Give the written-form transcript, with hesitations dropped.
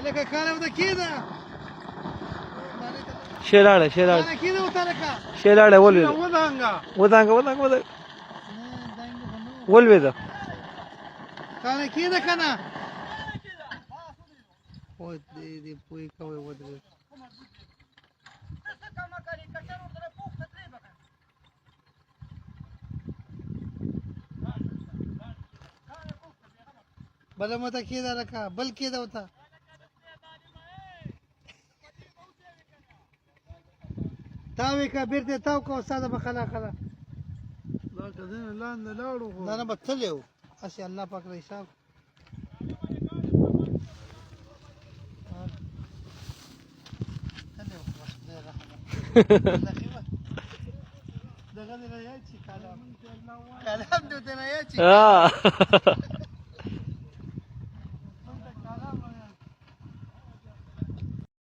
لکه کاله وته کېده شیلاړه کاله کېده وته لکه شیلاړه ولوېده ودانګه ولوېده کاله کېده که نه او دې پوهې کوی ودرېد بله مته کېده لکه بل کېده وته تاوې که بېرته تاو که استاده به خلا خلا دا که ځینې لاندې لاړو خو دا نه به تللی و هسې الله پاک له حساب تللی و خو بس خدای رحمه دغه دې نه یاد شي کلام دې ورته نه یاد شي